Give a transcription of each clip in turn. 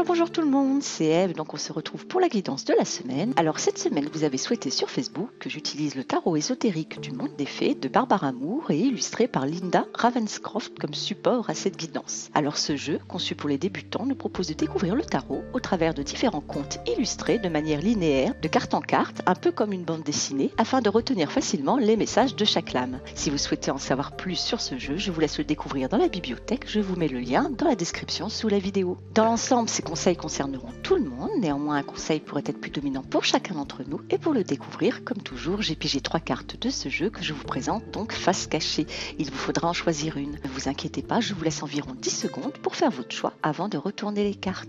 Bonjour tout le monde, c'est Eve, donc on se retrouve pour la guidance de la semaine. Alors cette semaine, vous avez souhaité sur Facebook que j'utilise le tarot ésotérique du monde des fées de Barbara Moore et illustré par Linda Ravenscroft comme support à cette guidance. Alors ce jeu, conçu pour les débutants, nous propose de découvrir le tarot au travers de différents contes illustrés de manière linéaire, de carte en carte, un peu comme une bande dessinée, afin de retenir facilement les messages de chaque lame. Si vous souhaitez en savoir plus sur ce jeu, je vous laisse le découvrir dans la bibliothèque, je vous mets le lien dans la description sous la vidéo. Dans l'ensemble, ces conseils concerneront tout le monde, néanmoins un conseil pourrait être plus dominant pour chacun d'entre nous, et pour le découvrir, comme toujours, j'ai pigé 3 cartes de ce jeu que je vous présente donc face cachée. Il vous faudra en choisir une. Ne vous inquiétez pas, je vous laisse environ 10 secondes pour faire votre choix avant de retourner les cartes.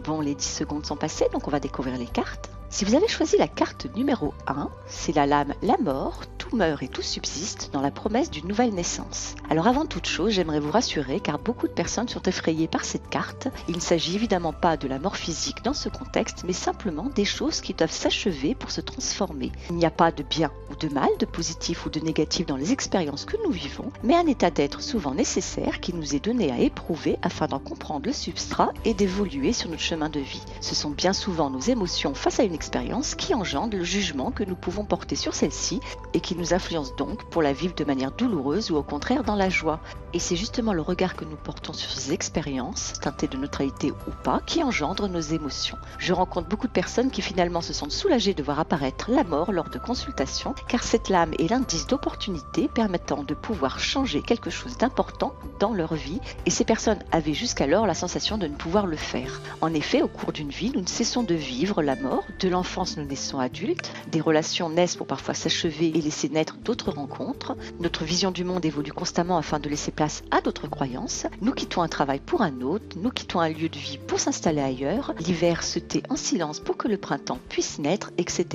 Bon, les 10 secondes sont passées, donc on va découvrir les cartes. Si vous avez choisi la carte numéro 1, c'est la lame La Mort, tout meurt et tout subsiste dans la promesse d'une nouvelle naissance. Alors avant toute chose, j'aimerais vous rassurer car beaucoup de personnes sont effrayées par cette carte. Il ne s'agit évidemment pas de la mort physique dans ce contexte, mais simplement des choses qui doivent s'achever pour se transformer. Il n'y a pas de bien ou de mal, de positif ou de négatif dans les expériences que nous vivons, mais un état d'être souvent nécessaire qui nous est donné à éprouver afin d'en comprendre le substrat et d'évoluer sur notre chemin de vie. Ce sont bien souvent nos émotions face à une expérience qui engendre le jugement que nous pouvons porter sur celle-ci et qui nous influence donc pour la vivre de manière douloureuse ou au contraire dans la joie. Et c'est justement le regard que nous portons sur ces expériences, teintées de neutralité ou pas, qui engendre nos émotions. Je rencontre beaucoup de personnes qui finalement se sentent soulagées de voir apparaître la mort lors de consultations, car cette lame est l'indice d'opportunité permettant de pouvoir changer quelque chose d'important dans leur vie, et ces personnes avaient jusqu'alors la sensation de ne pouvoir le faire. En effet, au cours d'une vie, nous ne cessons de vivre la mort. De l'enfance, nous naissons adultes, des relations naissent pour parfois s'achever et laisser naître d'autres rencontres. Notre vision du monde évolue constamment afin de laisser place à d'autres croyances. Nous quittons un travail pour un autre, nous quittons un lieu de vie pour s'installer ailleurs. L'hiver se tait en silence pour que le printemps puisse naître, etc.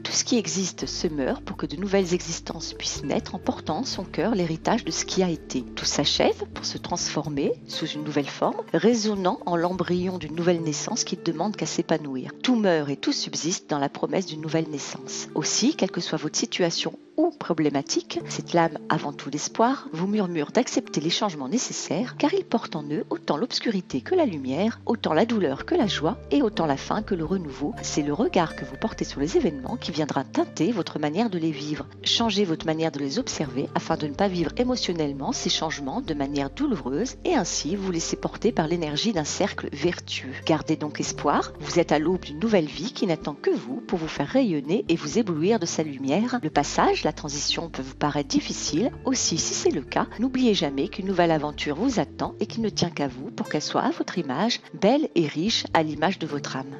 Tout ce qui existe se meurt pour que de nouvelles existences puissent naître en portant en son cœur l'héritage de ce qui a été. Tout s'achève pour se transformer sous une nouvelle forme, résonnant en l'embryon d'une nouvelle naissance qui ne demande qu'à s'épanouir. Tout meurt et tout subsiste dans la promesse d'une nouvelle naissance. Aussi, quelle que soit votre situation ou problématique, cette lame avant tout l'espoir vous murmure d'accepter les changements nécessaires car ils portent en eux autant l'obscurité que la lumière, autant la douleur que la joie et autant la fin que le renouveau. C'est le regard que vous portez sur les événements qui viendra teinter votre manière de les vivre. Changez votre manière de les observer afin de ne pas vivre émotionnellement ces changements de manière douloureuse et ainsi vous laisser porter par l'énergie d'un cercle vertueux. Gardez donc espoir, vous êtes à l'aube d'une nouvelle vie qui n'attend que vous pour vous faire rayonner et vous éblouir de sa lumière. Le passage, la transition peut vous paraître difficile. Aussi, si c'est le cas, n'oubliez jamais qu'une nouvelle aventure vous attend et qu'il ne tient qu'à vous pour qu'elle soit à votre image, belle et riche à l'image de votre âme.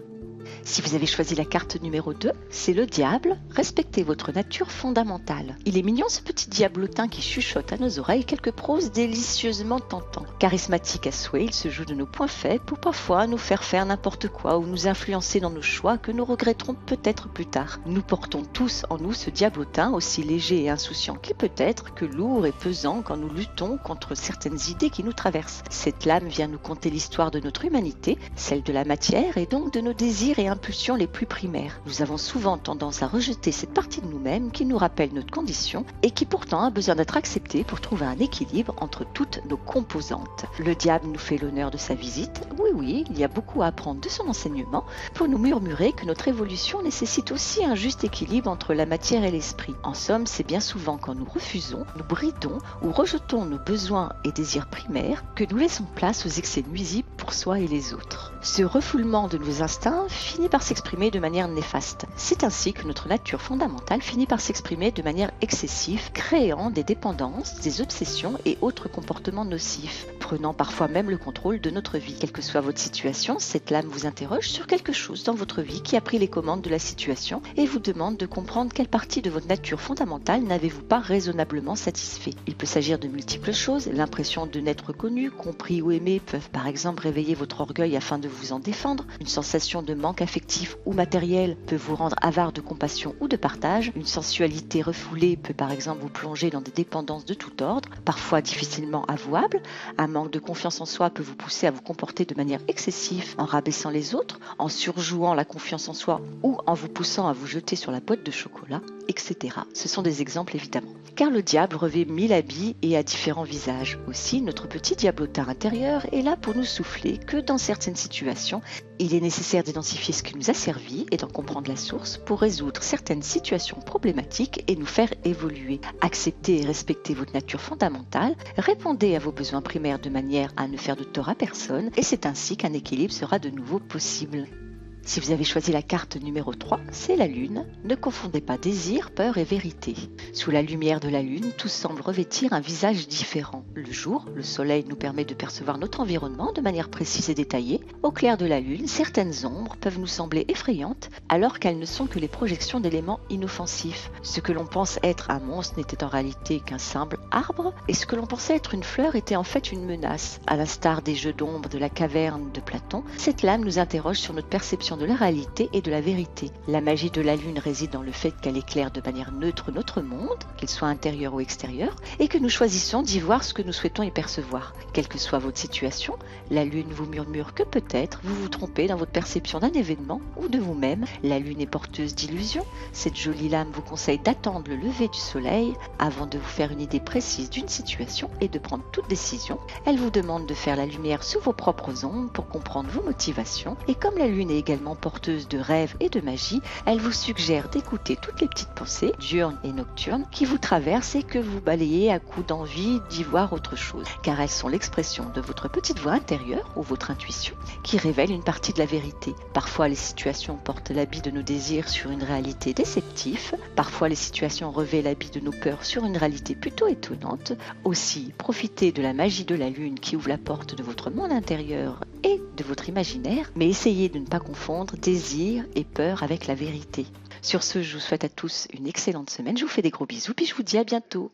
Si vous avez choisi la carte numéro 2, c'est le diable. Respectez votre nature fondamentale. Il est mignon ce petit diablotin qui chuchote à nos oreilles quelques proses délicieusement tentants. Charismatique à souhait, il se joue de nos points faibles pour parfois nous faire faire n'importe quoi ou nous influencer dans nos choix que nous regretterons peut-être plus tard. Nous portons tous en nous ce diablotin aussi léger et insouciant qu'il peut être que lourd et pesant quand nous luttons contre certaines idées qui nous traversent. Cette lame vient nous conter l'histoire de notre humanité, celle de la matière et donc de nos désirs et impulsions les plus primaires. Nous avons souvent tendance à rejeter cette partie de nous-mêmes qui nous rappelle notre condition et qui pourtant a besoin d'être acceptée pour trouver un équilibre entre toutes nos composantes. Le diable nous fait l'honneur de sa visite. Oui, il y a beaucoup à apprendre de son enseignement pour nous murmurer que notre évolution nécessite aussi un juste équilibre entre la matière et l'esprit. En somme, c'est bien souvent quand nous refusons, nous bridons ou rejetons nos besoins et désirs primaires que nous laissons place aux excès nuisibles pour soi et les autres. Ce refoulement de nos instincts finit par s'exprimer de manière néfaste. C'est ainsi que notre nature fondamentale finit par s'exprimer de manière excessive, créant des dépendances, des obsessions et autres comportements nocifs, prenant parfois même le contrôle de notre vie. Quelle que soit votre situation, cette lame vous interroge sur quelque chose dans votre vie qui a pris les commandes de la situation et vous demande de comprendre quelle partie de votre nature fondamentale n'avez-vous pas raisonnablement satisfait. Il peut s'agir de multiples choses. L'impression de n'être reconnu, compris ou aimé peuvent par exemple réveiller votre orgueil afin de vous en défendre. Une sensation de manque affectif ou matériel peut vous rendre avare de compassion ou de partage. Une sensualité refoulée peut par exemple vous plonger dans des dépendances de tout ordre, parfois difficilement avouables. Un manque manque de confiance en soi peut vous pousser à vous comporter de manière excessive en rabaissant les autres, en surjouant la confiance en soi ou en vous poussant à vous jeter sur la boîte de chocolat, etc. Ce sont des exemples évidemment. Car le diable revêt 1000 habits et a différents visages. Aussi, notre petit diablotard intérieur est là pour nous souffler que dans certaines situations, il est nécessaire d'identifier ce qui nous a servi et d'en comprendre la source pour résoudre certaines situations problématiques et nous faire évoluer. Acceptez et respectez votre nature fondamentale, répondez à vos besoins primaires de manière à ne faire de tort à personne et c'est ainsi qu'un équilibre sera de nouveau possible. Si vous avez choisi la carte numéro 3, c'est la lune. Ne confondez pas désir, peur et vérité. Sous la lumière de la lune, tout semble revêtir un visage différent. Le jour, le soleil nous permet de percevoir notre environnement de manière précise et détaillée. Au clair de la lune, certaines ombres peuvent nous sembler effrayantes alors qu'elles ne sont que les projections d'éléments inoffensifs. Ce que l'on pense être un monstre n'était en réalité qu'un simple arbre et ce que l'on pensait être une fleur était en fait une menace. À l'instar des jeux d'ombre de la caverne de Platon, cette lame nous interroge sur notre perception de la réalité et de la vérité. La magie de la lune réside dans le fait qu'elle éclaire de manière neutre notre monde, qu'il soit intérieur ou extérieur, et que nous choisissons d'y voir ce que nous souhaitons y percevoir. Quelle que soit votre situation, la lune vous murmure que peut-être vous vous trompez dans votre perception d'un événement ou de vous-même. La lune est porteuse d'illusions. Cette jolie lame vous conseille d'attendre le lever du soleil avant de vous faire une idée précise d'une situation et de prendre toute décision. Elle vous demande de faire la lumière sous vos propres ombres pour comprendre vos motivations et comme la lune est également porteuse de rêves et de magie, elle vous suggère d'écouter toutes les petites pensées, diurnes et nocturnes, qui vous traversent et que vous balayez à coups d'envie d'y voir autre chose, car elles sont l'expression de votre petite voix intérieure ou votre intuition, qui révèle une partie de la vérité. Parfois, les situations portent l'habit de nos désirs sur une réalité déceptive, parfois les situations revêtent l'habit de nos peurs sur une réalité plutôt étonnante. Aussi, profitez de la magie de la lune qui ouvre la porte de votre monde intérieur et de votre imaginaire, mais essayez de ne pas confondre désir et peur avec la vérité. Sur ce, je vous souhaite à tous une excellente semaine. Je vous fais des gros bisous, puis je vous dis à bientôt.